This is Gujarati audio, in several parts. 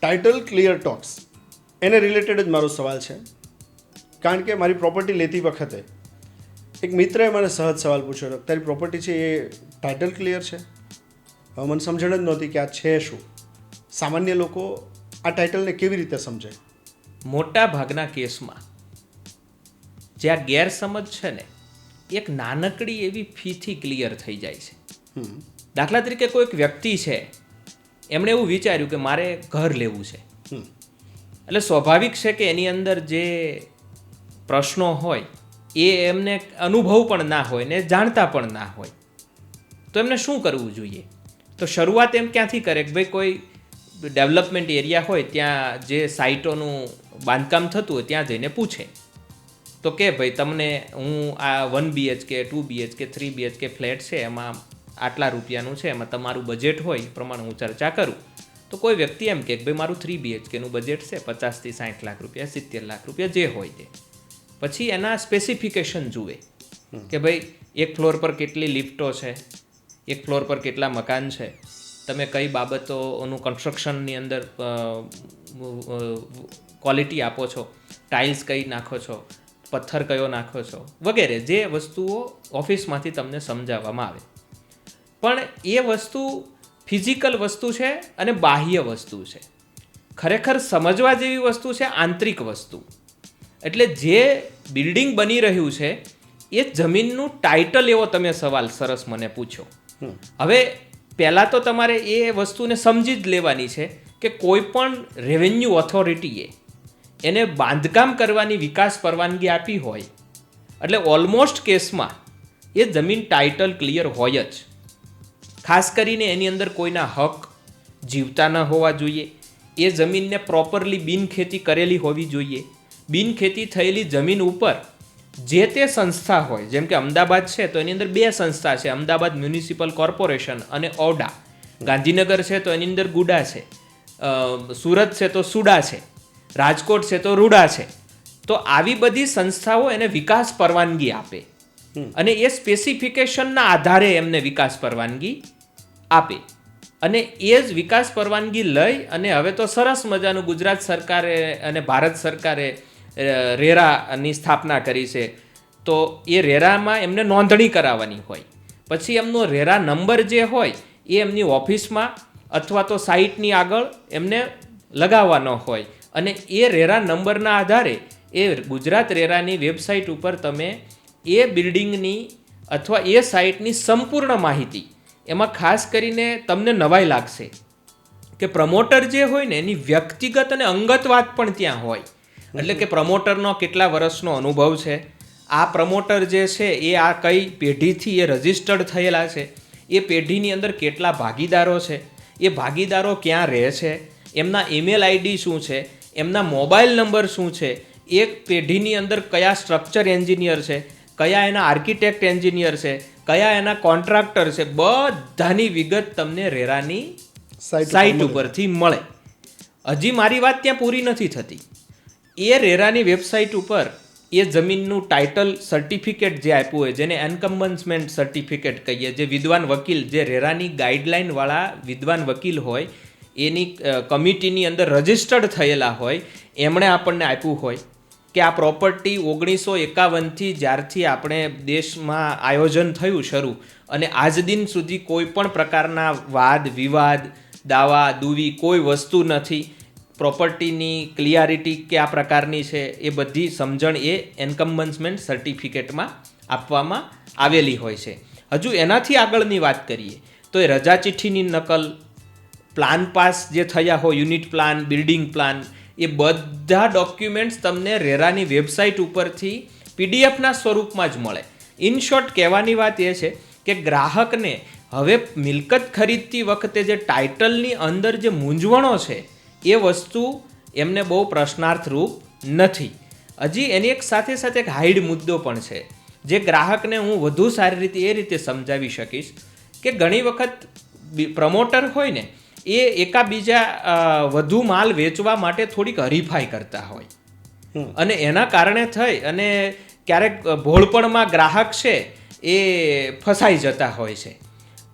ટાઇટલ ક્લિયર ટોક્સ એને રિલેટેડ જ મારો સવાલ છે. કારણ કે મારી પ્રોપર્ટી લેતી વખતે એક મિત્રએ મને સહજ સવાલ પૂછ્યો, તારી પ્રોપર્ટી છે એ ટાઇટલ ક્લિયર છે? હવે મને સમજણ જ નહોતી કે આ છે શું. સામાન્ય લોકો આ ટાઇટલને કેવી રીતે સમજે? મોટા ભાગના કેસમાં જે આ ગેરસમજ છે ને, એક નાનકડી એવી ફીથી ક્લિયર થઈ જાય છે. દાખલા તરીકે કોઈક વ્યક્તિ છે, એમણે એવું વિચાર્યું કે મારે ઘર લેવું છે. એટલે સ્વાભાવિક છે કે એની અંદર જે પ્રશ્નો હોય એ એમને અનુભવ પણ ના હોય ને જાણતા પણ ના હોય. તો એમને શું કરવું જોઈએ? તો શરૂઆત એમ ક્યાંથી કરે કે ભાઈ કોઈ ડેવલપમેન્ટ એરિયા હોય ત્યાં જે સાઇટોનું બાંધકામ થતું હોય ત્યાં જઈને પૂછે તો કે ભાઈ તમને હું આ 1 BHK 2 BHK 3 BHK ફ્લેટ છે એમાં આટલા રૂપિયાનું છે, એમાં તમારું બજેટ હોય એ પ્રમાણે હું ચર્ચા કરું. તો કોઈ વ્યક્તિ એમ કે ભાઈ મારું 3 BHKનું બજેટ છે 50 થી 60 લાખ રૂપિયા 70 લાખ રૂપિયા જે હોય તે. પછી એના સ્પેસિફિકેશન જુએ કે ભાઈ એક ફ્લોર પર કેટલી લિફ્ટો છે, એક ફ્લોર પર કેટલા મકાન છે, તમે કઈ બાબતોનું કન્સ્ટ્રક્શનની અંદર ક્વોલિટી આપો છો, ટાઇલ્સ કઈ નાખો છો, પથ્થર કયો નાખો છો, વગેરે જે વસ્તુઓ ઓફિસમાંથી તમને સમજાવવામાં આવે. પણ એ વસ્તુ ફિઝિકલ વસ્તુ છે અને બાહ્ય વસ્તુ છે. ખરેખર સમજવા જેવી વસ્તુ છે આંતરિક વસ્તુ. એટલે જે બિલ્ડિંગ બની રહ્યું છે એ જમીનનું ટાઇટલ, એવો તમે સવાલ સરસ મને પૂછ્યો. હવે પહેલાં તો તમારે એ વસ્તુને સમજી જ લેવાની છે કે કોઈ પણ રેવન્યુ ઓથોરિટીએ એને બાંધકામ કરવાની વિકાસ પરવાનગી આપી હોય એટલે ઓલમોસ્ટ કેસમાં એ જમીન ટાઇટલ ક્લિયર હોય જ. ખાસ કરીને એની અંદર કોઈના હક જીવતા ન હોવા જોઈએ. એ જમીનને પ્રોપરલી બિનખેતી કરેલી હોવી જોઈએ. બિનખેતી થયેલી જમીન ઉપર જે તે સંસ્થા હોય, જેમ કે અમદાવાદ છે તો એની અંદર 2 સંસ્થા છે, અમદાવાદ મ્યુનિસિપલ કોર્પોરેશન અને ઓડા. ગાંધીનગર છે તો એની અંદર ગુડા છે, સુરત છે તો સુડા છે, રાજકોટ છે તો રૂડા છે. તો આવી બધી સંસ્થાઓ એને વિકાસ પરવાનગી આપે અને એ સ્પેસિફિકેશનના આધારે એમને વિકાસ પરવાનગી આપે. અને એ જ વિકાસ પરવાનગી લઈ અને હવે તો સરસ મજાનું ગુજરાત સરકારે અને ભારત સરકારે રેરાની સ્થાપના કરી છે. તો એ રેરામાં એમને નોંધણી કરાવવાની હોય. પછી એમનો રેરા નંબર જે હોય એ એમની ઓફિસમાં અથવા તો સાઇટની આગળ એમને લગાવવાનો હોય. અને એ રેરા નંબરના આધારે એ ગુજરાત રેરાની વેબસાઇટ ઉપર તમે એ બિલ્ડિંગની અથવા એ સાઇટની સંપૂર્ણ માહિતી, એમાં ખાસ કરીને તમને નવાઈ લાગશે કે પ્રમોટર જે હોય ને એની વ્યક્તિગત અને અંગત વાત પણ ત્યાં હોય. એટલે કે પ્રમોટરનો કેટલા વર્ષનો અનુભવ છે, આ પ્રમોટર જે છે એ આ કઈ પેઢીથી એ રજિસ્ટર્ડ થયેલા છે, એ પેઢીની અંદર કેટલા ભાગીદારો છે, એ ભાગીદારો ક્યાં રહે છે, એમના ઈમેલ આઈડી શું છે, એમના મોબાઈલ નંબર શું છે, એક પેઢીની અંદર કયા સ્ટ્રક્ચર એન્જિનિયર છે, કયા એના આર્કિટેક્ટ એન્જિનિયર છે, કયા એના કોન્ટ્રાક્ટર છે, બધાની વિગત તમને રેરાની સાઇટ ઉપરથી મળે. હજી મારી વાત ત્યાં પૂરી નથી થતી. એ રેરાની વેબસાઇટ ઉપર એ જમીનનું ટાઇટલ સર્ટિફિકેટ જે આપ્યું હોય, જેને એન્કમ્બન્સમેન્ટ સર્ટિફિકેટ કહીએ, જે વિદ્વાન વકીલ, જે રેરાની ગાઈડલાઇનવાળા વિદ્વાન વકીલ હોય, એની કમિટીની અંદર રજિસ્ટર્ડ થયેલા હોય, એમણે આપણને આપ્યું હોય કે આ પ્રોપર્ટી 1951થી જ્યારથી આપણે દેશમાં આયોજન થયું શરૂ અને આજ દિન સુધી કોઈ પણ પ્રકારના વાદ વિવાદ, દાવા દુવી કોઈ વસ્તુ નથી. પ્રોપર્ટીની ક્લિયરિટી કયા પ્રકારની છે એ બધી સમજણ એ એન્કમ્બન્સમેન્ટ સર્ટિફિકેટમાં આપવામાં આવેલી હોય છે. હજુ એનાથી આગળની વાત કરીએ તો એ રજા ચિઠ્ઠીની નકલ, પ્લાન પાસ જે થયા હોય, યુનિટ પ્લાન, બિલ્ડિંગ પ્લાન, એ બધા ડોક્યુમેન્ટ્સ તમને રેરાની વેબસાઇટ ઉપરથી પીડીએફના સ્વરૂપમાં જ મળે. ઇન શોર્ટ કહેવાની વાત એ છે કે ગ્રાહકને હવે મિલકત ખરીદતી વખતે જે ટાઇટલની અંદર જે મૂંઝવણો છે એ વસ્તુ એમને બહુ પ્રશ્નાર્થરૂપ નથી. હજી એની એક સાથે સાથે એક હાઈડ મુદ્દો પણ છે જે ગ્રાહકને હું વધુ સારી રીતે એ રીતે સમજાવી શકીશ કે ઘણી વખત પ્રમોટર હોય ને એ એકાબીજા વધુ માલ વેચવા માટે થોડીક હરીફાઈ કરતા હોય અને એના કારણે થઈ અને ક્યારેક ભોળપણમાં ગ્રાહક છે એ ફસાઈ જતા હોય છે.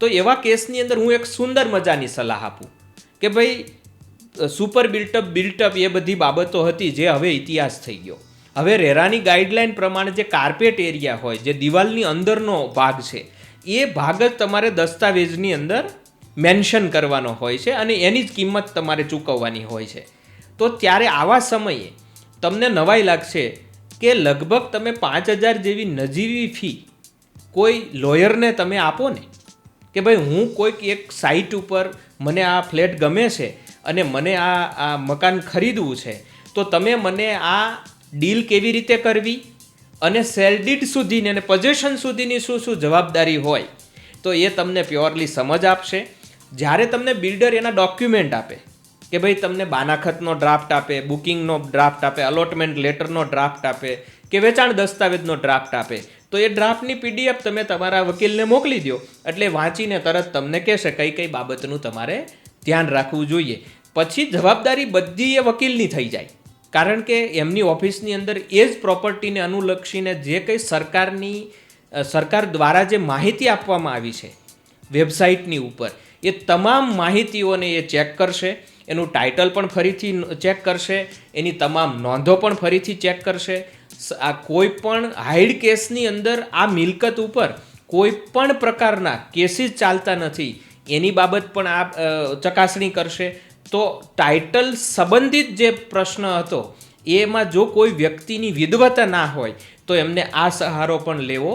તો એવા કેસની અંદર હું એક સુંદર મજાની સલાહ આપું કે ભાઈ સુપર બિલ્ટઅપ એ બધી બાબતો હતી જે હવે ઇતિહાસ થઈ ગયો. હવે રેરાની ગાઈડલાઈન પ્રમાણે જે કાર્પેટ એરિયા હોય, જે દિવાલની અંદરનો ભાગ છે, એ ભાગ જ તમારે દસ્તાવેજની અંદર મેન્શન કરવાનો હોય છે અને એની જ કિંમત તમારે ચૂકવવાની હોય છે. તો ત્યારે આવા સમયે તમને નવાઈ લાગશે કે લગભગ તમે 5,000 જેવી નજીવી ફી કોઈ લોયરને તમે આપો ને, કે ભાઈ હું કોઈક એક સાઇટ ઉપર મને આ ફ્લેટ ગમે છે અને મને આ મકાન ખરીદવું છે, તો તમે મને આ ડીલ કેવી રીતે કરવી અને સેલ ડીડ સુધીની અને પોઝેશન સુધીની શું શું જવાબદારી હોય, તો એ તમને પ્યોરલી સમજ આપશે. જ્યારે તમને બિલ્ડર એના ડોક્યુમેન્ટ આપે કે ભાઈ તમને બાનાખતનો ડ્રાફ્ટ આપે, બુકિંગનો ડ્રાફ્ટ આપે, અલોટમેન્ટ લેટરનો ડ્રાફ્ટ આપે કે વેચાણ દસ્તાવેજનો ડ્રાફ્ટ આપે, તો એ ડ્રાફ્ટની PDF તમે તમારા વકીલને મોકલી દો એટલે વાંચીને તરત તમને કહેશે કઈ કઈ બાબતનું તમારે ધ્યાન રાખવું જોઈએ. પછી જવાબદારી બધી એ વકીલની થઈ જાય, કારણ કે એમની ઓફિસની અંદર એ જ પ્રોપર્ટીને અનુલક્ષીને જે કંઈ સરકાર દ્વારા જે માહિતી આપવામાં આવી છે વેબસાઇટની ઉપર, એ તમામ માહિતીઓને એ ચેક કરશે, એનું ટાઇટલ પણ ફરીથી ચેક કરશે, એની તમામ નોંધો પણ ફરીથી ચેક કરશે. આ કોઈ પણ હાઈડ કેસની અંદર આ મિલકત ઉપર કોઈ પણ પ્રકારના કેસીસ ચાલતા નથી એની બાબત પણ આ ચકાસણી કરશે. તો ટાઇટલ સંબંધિત જે પ્રશ્ન હતો એમાં જો કોઈ વ્યક્તિની વિદવતા ના હોય તો એમને આ સહારો પણ લેવો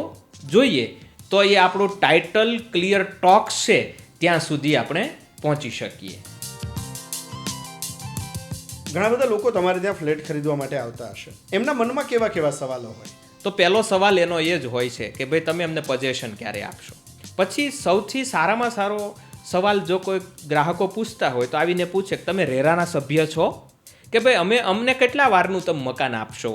જોઈએ. તો એ આપણું ટાઇટલ ક્લિયર ટોક્સ છે ત્યાં સુધી આપણે પહોંચી શકીએ. ઘણા બધા લોકો તમારે ત્યાં ફ્લેટ ખરીદવા માટે આવતા હશે, એમના મનમાં કેવા કેવા સવાલો હોય? તો પહેલો સવાલ એનો એ જ હોય છે કે ભાઈ તમે અમને પોઝેશન ક્યારે આપશો. પછી સૌથી સારામાં સારો સવાલ જો કોઈ ગ્રાહકો પૂછતા હોય તો આવીને પૂછે કે તમે રેરાના સભ્ય છો, કે ભાઈ અમને કેટલા વારનું તમે મકાન આપશો,